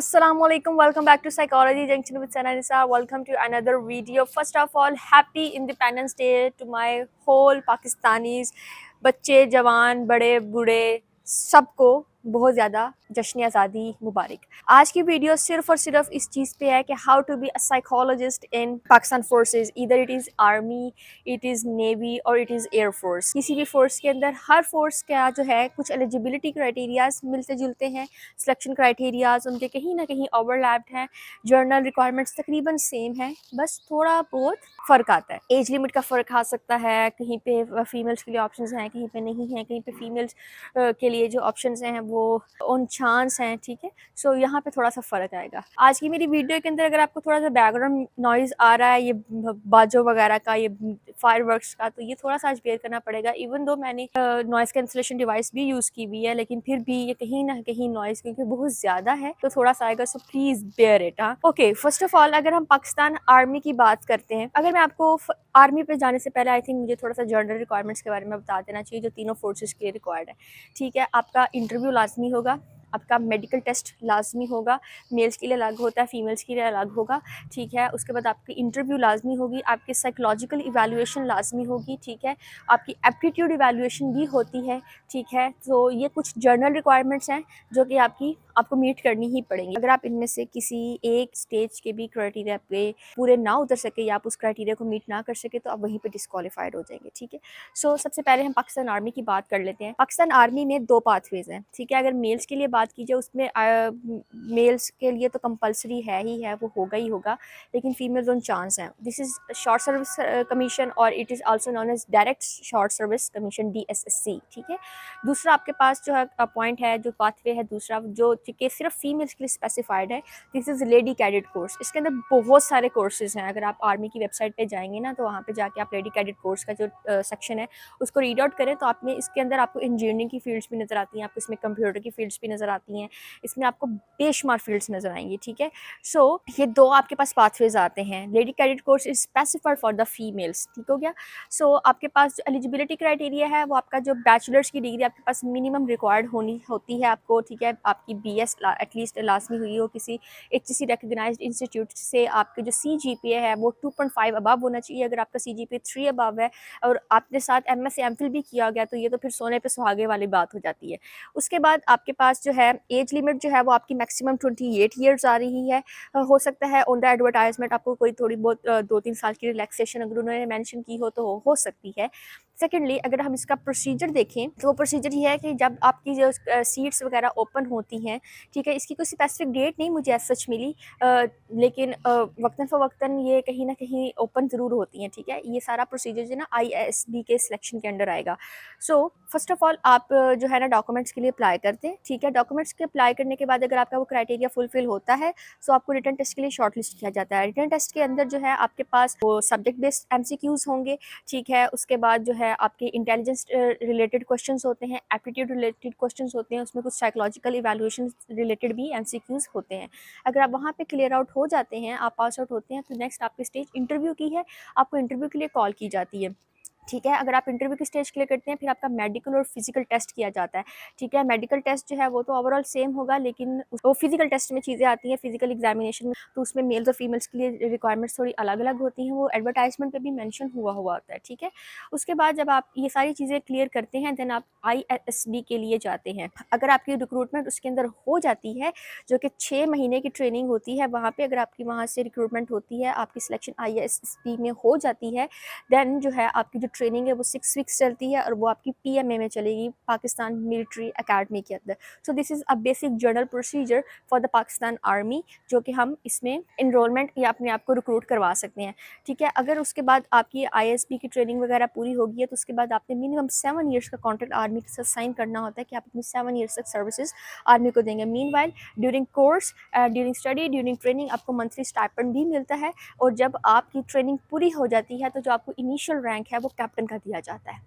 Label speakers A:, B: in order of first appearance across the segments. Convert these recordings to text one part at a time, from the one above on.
A: Assalamualaikum. Welcome back to Psychology Junction with Sana Nisa. Welcome to another video. First of all, happy Independence Day to my whole Pakistanis. बच्चे जवान बड़े बूढ़े सबको बहुत ज़्यादा जश्न आज़ादी मुबारक। आज की वीडियो सिर्फ और सिर्फ इस चीज़ पे है कि how to be a psychologist in Pakistan forces, either it is army, it is navy और इट इज़ एयर फोर्स। किसी भी फोर्स के अंदर हर फोर्स का जो है कुछ एलिजिबिलिटी क्राइटेरियाज मिलते जुलते हैं, सिलेक्शन क्राइटेरियाज उनके कहीं ना कहीं ओवरलैप्ड हैं, जर्नल रिक्वायरमेंट्स तकरीबन सेम है, बस थोड़ा बहुत फ़र्क आता है। एज लिमिट का फ़र्क आ सकता है, कहीं पे फीमेल्स के लिए ऑप्शंस हैं, कहीं पे नहीं हैं, कहीं पे फीमेल्स के लिए जो ऑप्शंस हैं वो ऑन चांस हैं, ठीक है। सो यहाँ पे थोड़ा सा फ़र्क आएगा। आज की मेरी वीडियो के अंदर अगर आपको थोड़ा सा बैकग्राउंड नॉइज़ आ रहा है, ये बाजो वगैरह का, ये फायरवर्क्स का, तो ये थोड़ा सा आज बेयर करना पड़ेगा। इवन दो मैंने नॉइज़ कैंसलेशन डिवाइस भी यूज़ की हुई है, लेकिन फिर भी ये कहीं ना कहीं नॉइज़ क्योंकि बहुत ज़्यादा है तो थोड़ा सा आएगा, सो प्लीज़ बेयर इट। हाँ, ओके। फर्स्ट ऑफ ऑल अगर हम पाकिस्तान आर्मी की बात करते हैं, अगर मैं आपको आर्मी पे जाने से पहले आई थिंक मुझे थोड़ा सा जनरल रिक्वायरमेंट्स के बारे में बता देना चाहिए जो तीनों फोर्सेस के लिए रिक्वायर्ड है, ठीक है। आपका इंटरव्यू लाजमी होगा, आपका मेडिकल टेस्ट लाजमी होगा, मेल्स के लिए अलग होता है, फीमेल्स के लिए अलग होगा, ठीक है। उसके बाद आपकी इंटरव्यू लाजमी होगी, आपकी साइकोलॉजिकल इवैल्यूएशन लाजमी होगी, ठीक है। आपकी एप्टीट्यूड इवैल्यूएशन भी होती है, ठीक है। तो ये कुछ जर्नल रिक्वायरमेंट्स हैं जो कि आपको मीट करनी ही पड़ेंगी। अगर आप इनमें से किसी एक स्टेज के भी क्राइटेरिया पे पूरे ना उतर सके या आप उस क्राइटेरिया को मीट ना कर सके तो आप वहीं पे डिस्क्वालीफाइड हो जाएंगे, ठीक है। सो सबसे पहले हम पाकिस्तान आर्मी की बात कर लेते हैं। पाकिस्तान आर्मी में दो पाथवेज हैं, ठीक है। अगर मेल्स के लिए बात की जाए उसमें मेल्स के लिए तो कंपलसरी है ही है, वो होगा ही होगा, लेकिन फीमेल्स ऑन चांस हैं। This is short service commission और it is also non age direct short service commission, DSSC, ठीक है। दूसरा आपके पास जो है पॉइंट है, जो पाथवे है दूसरा, जो कि सिर्फ फीमेल्स के लिए स्पेसिफाइड है, this is lady cadet course. इसके अंदर बहुत सारे कोर्सेज हैं। अगर आप आर्मी की वेबसाइट पे जाएंगे ना तो वहाँ पे जाके आप लेडी कैडेट कोर्स का जो सेक्शन है उसको रीड आउट करें तो आप में इसके अंदर आपको इंजीनियरिंग की फील्ड्स भी नज़र आती हैं, आपको इसमें कंप्यूटर की फील्ड्स भी नज़र आती हैं, इसमें आपको बेशुमार फील्ड्स नज़र आएंगी, ठीक है। सो ये दो आपके पास पाथवेज आते हैं। Lady cadet course is specified for the females, ठीक हो गया। सो आपके पास जो एलिजिबिलिटी क्राइटेरिया है वो आपका जो बैचलर्स की डिग्री आपके पास मिनिमम रिक्वायर्ड होती है आपको, ठीक है। आपकी BS एटलीस्ट लाजमी हुई हो किसी HEC रिकग्नाइज्ड इंस्टीट्यूट से, आपके जो CGPA है वो 2.5 अबव होना चाहिए। अगर आपका CGPA 3 अबव है और आपने साथ MS MPhil भी किया गया तो ये तो फिर सोने पे सुहागे वाली बात हो जाती है। उसके बाद आपके पास जो है एज लिमिट जो है वो आपकी मैक्सिमम 28 ईयर्स आ रही है। हो सकता है ऑन द एडवर्टाइजमेंट आपको कोई थोड़ी बहुत 2-3 साल की रिलैक्सेशन अगर उन्होंने मेंशन की हो तो हो सकती है। सेकेंडली अगर हम इसका प्रोसीजर देखें तो वो प्रोसीजर ये है कि जब आपकी जो सीट्स वगैरह ओपन होती हैं, ठीक है, इसकी कोई स्पेसिफिक डेट नहीं मुझे एज सच मिली, लेकिन वक्तन फ़वक्तन ये कहीं ना कहीं ओपन ज़रूर होती हैं, ठीक है। ये सारा प्रोसीजर जो है ना ISB के सिलेक्शन के अंडर आएगा। सो फर्स्ट ऑफ ऑल आप जो है ना डॉक्यूमेंट्स के लिए अप्लाई करते हैं, ठीक है। डॉक्यूमेंट्स के अप्लाई करने के बाद अगर आपका वो क्राइटेरिया फुलफिल होता है सो आपको रिटर्न टेस्ट के लिए शॉर्ट लिस्ट किया जाता है। रिटर्न टेस्ट के अंदर जो है आपके पास वो सब्जेक्ट बेस्ड MCQs होंगे, ठीक है। उसके बाद जो है आपके इंटेलिजेंस रिलेटेड क्वेश्चंस होते हैं, एप्टीट्यूड रिलेटेड क्वेश्चंस होते हैं, उसमें कुछ साइकोलॉजिकल इवैल्यूएशन रिलेटेड भी MCQs होते हैं। अगर आप वहाँ पे क्लियर आउट हो जाते हैं, आप पास आउट होते हैं, तो नेक्स्ट आपकी स्टेज इंटरव्यू की है, आपको इंटरव्यू के लिए कॉल की जाती है, ठीक है। अगर आप इंटरव्यू की स्टेज क्लियर करते हैं फिर आपका मेडिकल और फिजिकल टेस्ट किया जाता है, ठीक है। मेडिकल टेस्ट जो है वो तो ओवरऑल सेम होगा, लेकिन वो फिजिकल टेस्ट में चीज़ें आती हैं, फिजिकल एग्जामिनेशन में, तो उसमें मेल्स और फीमेल्स के लिए रिक्वायरमेंट्स थोड़ी अलग अलग होती हैं, वो एडवर्टाइजमेंट पे भी मेंशन हुआ होता है, ठीक है। उसके बाद जब आप ये सारी चीज़ें क्लियर करते हैं देन आप ISB के लिए जाते हैं। अगर आपकी रिक्रूटमेंट उसके अंदर हो जाती है, जो कि 6 महीने की ट्रेनिंग होती है वहाँ पर, अगर आपकी वहाँ से रिक्रूटमेंट होती है, आपकी सिलेक्शन ISB में हो जाती है, देन जो है आपकी जो ट्रेनिंग है वो 6 वीक्स चलती है और वो आपकी PMA में चलेगी, पाकिस्तान मिलिट्री अकेडमी के अंदर। So this is a basic general procedure for the Pakistan army, जो कि हम इसमें इनरोलमेंट या अपने आप को रिक्रूट करवा सकते हैं, ठीक है। अगर उसके बाद आपकी ISB की ट्रेनिंग वगैरह पूरी होगी है तो उसके बाद आपने मिनिमम 7 ईयर्स का कॉन्ट्रैक्ट आर्मी के साथ साइन करना होता है कि आप अपनी 7 ईयर्स तक सर्विसेज आर्मी को देंगे। Meanwhile during course, during study, during training आपको मंथली स्टाइपेंड भी मिलता है, और जब आपकी ट्रेनिंग पूरी हो जाती है तो जो आपको इनिशियल रैंक है वो कैप्टन का दिया जाता है।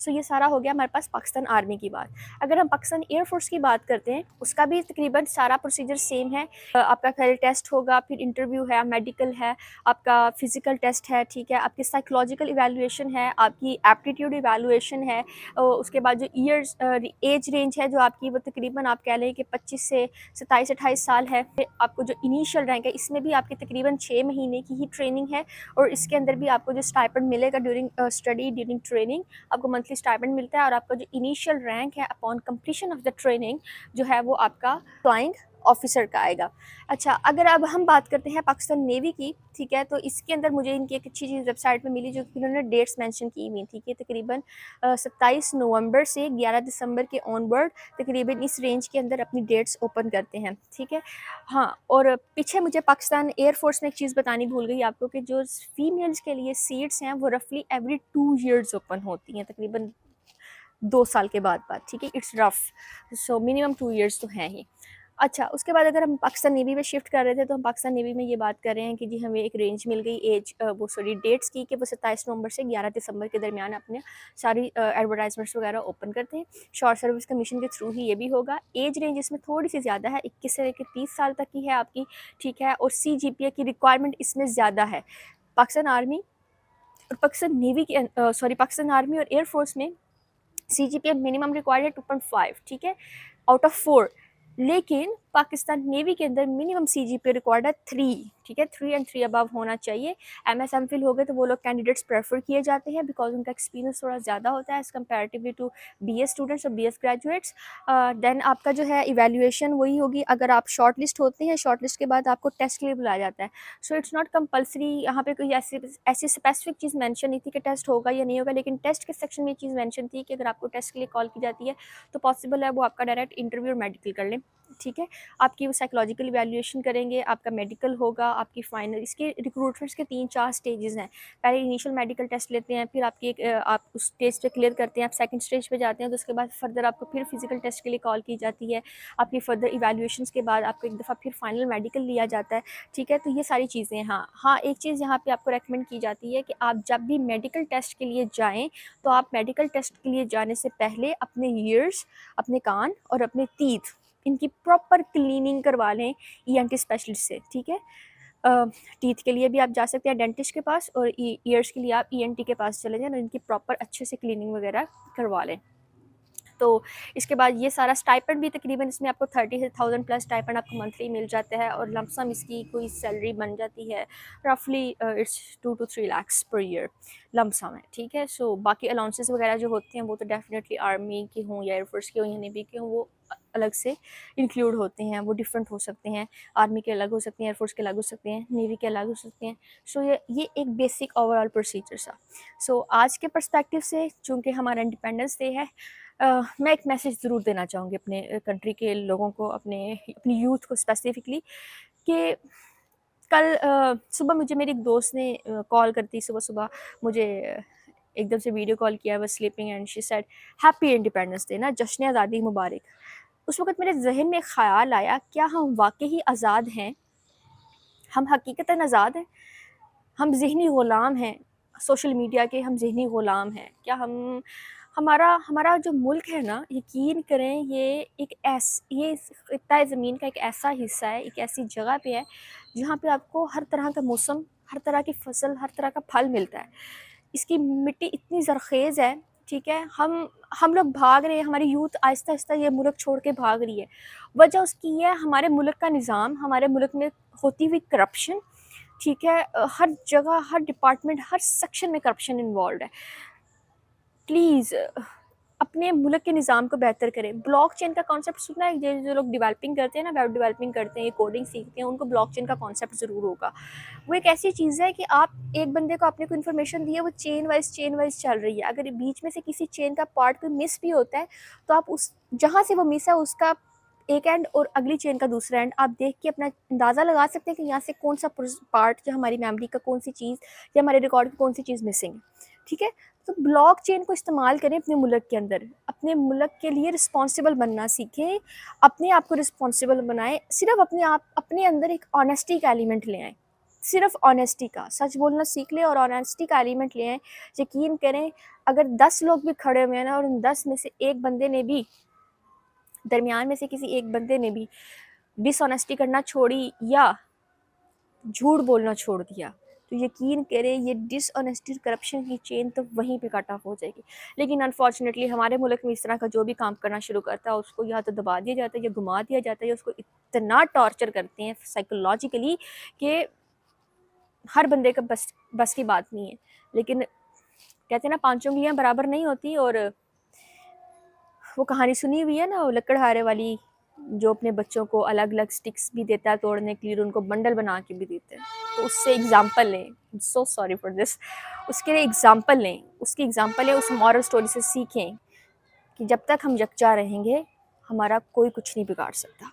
A: सो ये सारा हो गया हमारे पास पाकिस्तान आर्मी की बात। अगर हम पाकिस्तान एयरफोर्स की बात करते हैं, उसका भी तकरीबन सारा प्रोसीजर सेम है। आपका पहले टेस्ट होगा, फिर इंटरव्यू है, मेडिकल है, आपका फिजिकल टेस्ट है, ठीक है, आपकी साइकोलॉजिकल इवैल्यूएशन है, आपकी एप्टीट्यूड इवैल्यूएशन है, उसके बाद जो ईयर्स एज रेंज है जो आपकी, वो तकरीबन आप कह लें कि 25 से 27-28 साल है। फिर आपको जो इनिशियल रैंक है, इसमें भी आपकी तकरीबन 6 महीने की ही ट्रेनिंग है, और इसके अंदर भी आपको जो स्टाइपेंड मिलेगा ड्यूरिंग स्टडी, ड्यूरिंग ट्रेनिंग, आपको मंथली स्टाइपेंड मिलता है। और आपका जो इनिशियल रैंक है upon completion of the training जो है वो आपका फ्लाइंग ऑफिसर का आएगा। अच्छा, अगर अब हम बात करते हैं पाकिस्तान नेवी की, ठीक है, तो इसके अंदर मुझे इनकी एक अच्छी चीज़ वेबसाइट पे मिली जो कि उन्होंने डेट्स मेंशन की हुई थी कि तकरीबन 27 नवंबर से 11 दिसंबर के ऑनवर्ड तकरीबन इस रेंज के अंदर अपनी डेट्स ओपन करते हैं, ठीक है। हाँ, और पीछे मुझे पाकिस्तान एयरफोर्स में एक चीज़ बतानी भूल गई आपको कि जो फीमेल्स के लिए सीट्स हैं वो रफली एवरी 2 ईयर्स ओपन होती हैं, तकरीबन 2 साल के बाद, ठीक है। It's rough, so minimum 2 years तो हैं ही। अच्छा, उसके बाद अगर हम पाकिस्तान नेवी में शिफ्ट कर रहे थे, तो हम पाकिस्तान नेवी में ये बात कर रहे हैं कि जी हमें एक रेंज मिल गई डेट्स की, कि वो 27 नवंबर से 11 दिसंबर के दरमियान अपने सारी एडवर्टाइजमेंट्स वगैरह ओपन करते हैं। शॉर्ट सर्विस कमीशन के थ्रू ही ये भी होगा। एज रेंज इसमें थोड़ी सी ज़्यादा है, 21 से लेकर 30 साल तक की है आपकी, ठीक है। और CGPA की रिक्वायरमेंट इसमें ज़्यादा है। पाकिस्तान आर्मी और पाकिस्तान आर्मी और एयरफोर्स में CGPA मिनिमम रिक्वायर्ड है 2.5, ठीक है, आउट ऑफ 4। लेकिन पाकिस्तान नेवी के अंदर मिनिमम CGPA रिक्वायर्ड है 3, ठीक है, 3 एंड 3 अबव होना चाहिए। MS MPhil हो गए तो वो लोग कैंडिडेट्स प्रेफर किए जाते हैं बिकॉज उनका एक्सपीरियंस थोड़ा ज़्यादा होता है as comparatively to BS students और BS ग्रेजुएट्स। देन आपका जो है इवैल्यूएशन वही होगी। अगर आप शॉर्ट लिस्ट होते हैं, शॉर्ट लिस्ट के बाद आपको टेस्ट के लिए बुलाया जाता है। सो इट्स नॉट कंपलसरी, यहाँ पे कोई ऐसी स्पेसिफिक चीज़ मेंशन नहीं थी कि टेस्ट होगा या नहीं होगा, लेकिन टेस्ट के सेक्शन में ये चीज़ मेंशन थी कि अगर आपको टेस्ट के लिए कॉल की जाती है तो पॉसिबल है वो आपका डायरेक्ट इंटरव्यू और मेडिकल कर लें, ठीक है। आपकी वो साइकोलॉजिकल इवैल्यूएशन करेंगे, आपका मेडिकल होगा, आपकी फाइनल, इसके रिक्रूटमेंट्स के 3-4 स्टेजेस हैं। पहले इनिशियल मेडिकल टेस्ट लेते हैं, फिर आपकी आप उस स्टेज पे क्लियर करते हैं, आप सेकंड स्टेज पे जाते हैं, तो उसके बाद फर्दर आपको फिर फिजिकल टेस्ट के लिए कॉल की जाती है। आपकी फर्दर इवैल्यूएशंस के बाद आपको एक दफ़ा फिर फाइनल मेडिकल लिया जाता है, ठीक है। तो ये सारी चीज़ें, हाँ, एक चीज़ यहाँ पर आपको रेकमेंड की जाती है कि आप जब भी मेडिकल टेस्ट के लिए जाएँ तो आप मेडिकल टेस्ट के लिए जाने से पहले अपने ईयर्स, अपने कान और अपने टीथ, इनकी प्रॉपर क्लीनिंग करवा लें ENT स्पेशलिस्ट से, ठीक है। टीथ के लिए भी आप जा सकते हैं डेंटिस्ट के पास, और ईयर्स के लिए आप ENT के पास चले जाएं और इनकी प्रॉपर अच्छे से क्लीनिंग वगैरह करवा लें। तो इसके बाद ये सारा स्टाइपेंड भी तकरीबन इसमें आपको 30,000 प्लस स्टाइपेंड आपको मंथली मिल जाता है, और लमसम इसकी कोई सैलरी बन जाती है रफली it's 2 to 3 lakhs per year lump sum है, ठीक है। सो बाकी अलाउंसेस वगैरह जो होते हैं वो तो डेफिनेटली आर्मी की हों या एयरफोर्स की हों या नेवी की हों, वो अलग से इंक्लूड होते हैं, वो डिफरेंट हो सकते हैं। आर्मी के अलग हो सकते हैं, एयरफोर्स के अलग हो सकते हैं, नेवी के अलग हो सकते हैं। सो ये एक बेसिक ओवरऑल प्रोसीजर सा। सो आज के पर्सपेक्टिव से चूँकि हमारा इंडिपेंडेंस डे है, मैं एक मैसेज ज़रूर देना चाहूँगी अपने कंट्री के लोगों को, अपनी यूथ को स्पेसिफिकली, कि कल सुबह मुझे मेरी एक दोस्त ने कॉल करती, सुबह मुझे एकदम से वीडियो कॉल किया, वह sleeping, and she said happy independence day, ना जश्न आज़ादी मुबारक। उस वक़्त मेरे जहन में ख़्याल आया, क्या हम वाकई ही आज़ाद हैं? हम हकीकतन आज़ाद हैं? हम ज़हनी ग़ुलाम हैं सोशल मीडिया के, हम ज़हनी ग़ुलाम हैं? क्या हम हमारा जो मुल्क है ना, यकीन करें, ये खित्ता ज़मीन का एक ऐसा हिस्सा है, एक ऐसी जगह पे है जहाँ पे आपको हर तरह का मौसम, हर तरह की फसल, हर तरह का फल मिलता है। इसकी मिट्टी इतनी ज़रख़ेज़ है, ठीक है। हम लोग भाग रहे हैं, हमारी यूथ आहिस्ता-आहिस्ता ये मुल्क छोड़ के भाग रही है। वजह उसकी ये है हमारे मुल्क का निज़ाम, हमारे मुल्क में होती हुई करप्शन, ठीक है। हर जगह, हर डिपार्टमेंट, हर सेक्शन में करप्शन इन्वॉल्व है। प्लीज़ अपने मुल्क के निज़ाम को बेहतर करें। ब्लॉकचेन का कॉन्सेप्ट सुना है? जो लोग डेवलपिंग करते हैं ना, वेब डेवलपिंग करते हैं, कोडिंग सीखते हैं, उनको ब्लॉकचेन का कॉन्सेप्ट ज़रूर होगा। वो एक ऐसी चीज़ है कि आप एक बंदे को आपने कोई इन्फॉर्मेशन दी है, वो चेन वाइज़ चल रही है। अगर बीच में से किसी चेन का पार्ट कोई मिस भी होता है, तो आप उस जहाँ से वो मिस है उसका एक एंड और अगली चेन का दूसरा एंड आप देख के अपना अंदाज़ा लगा सकते हैं कि यहाँ से कौन सा पार्ट, जो हमारी मेमोरी का कौन सी चीज़ या हमारे रिकॉर्ड की कौन सी चीज़ मिसिंग है, ठीक है। तो ब्लॉकचेन को इस्तेमाल करें अपने मुल्क के अंदर, अपने मुल्क के लिए रिस्पॉन्सिबल बनना सीखें, अपने आप को रिस्पॉन्सिबल बनाएं। सिर्फ अपने अंदर एक ऑनेस्टी का एलिमेंट ले आएँ, सिर्फ ऑनेस्टी का, सच बोलना सीख लें और ऑनेस्टी का एलिमेंट ले आएं। यकीन करें, अगर 10 लोग भी खड़े हुए हैं ना और उन 10 में से एक बंदे ने भी, दरमियान में से किसी एक बंदे ने भी डिसऑनेस्टी करना छोड़ी या झूठ बोलना छोड़ दिया, तो यकीन करें ये डिसऑनेस्टी करप्शन की चेन तो वहीं पे कट ऑफ हो जाएगी। लेकिन अनफॉर्चुनेटली हमारे मुल्क में इस तरह का जो भी काम करना शुरू करता है उसको या तो दबा दिया जाता है या घुमा दिया जाता है, या उसको इतना टॉर्चर करते हैं साइकोलॉजिकली कि हर बंदे का बस की बात नहीं है। लेकिन कहते हैं ना, पांचों उंगलियां बराबर नहीं होती। और वो कहानी सुनी हुई है ना, वो लकड़हारे वाली, जो अपने बच्चों को अलग अलग स्टिक्स भी देता है तोड़ने के लिए, उनको बंडल बना के भी देते हैं। तो उससे एग्जाम्पल लें, सो सॉरी फॉर दिस, उसके एग्जाम्पल लें, उसकी एग्जाम्पल लें, उस मॉरल स्टोरी से सीखें कि जब तक हम यकजा रहेंगे हमारा कोई कुछ नहीं बिगाड़ सकता।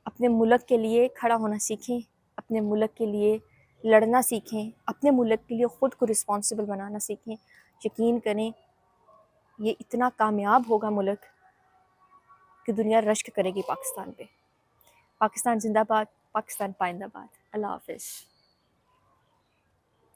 A: अपने मुल्क के लिए खड़ा होना सीखें, अपने मुल्क के लिए लड़ना सीखें, अपने मुल्क के लिए ख़ुद को रिस्पॉन्सिबल बनाना सीखें। यकीन करें, ये इतना कामयाब होगा मुल्क कि दुनिया रश्क करेगी पाकिस्तान पे। पाकिस्तान जिंदाबाद, पाकिस्तान पाइंदाबाद। अल्लाह हाफ़िज़।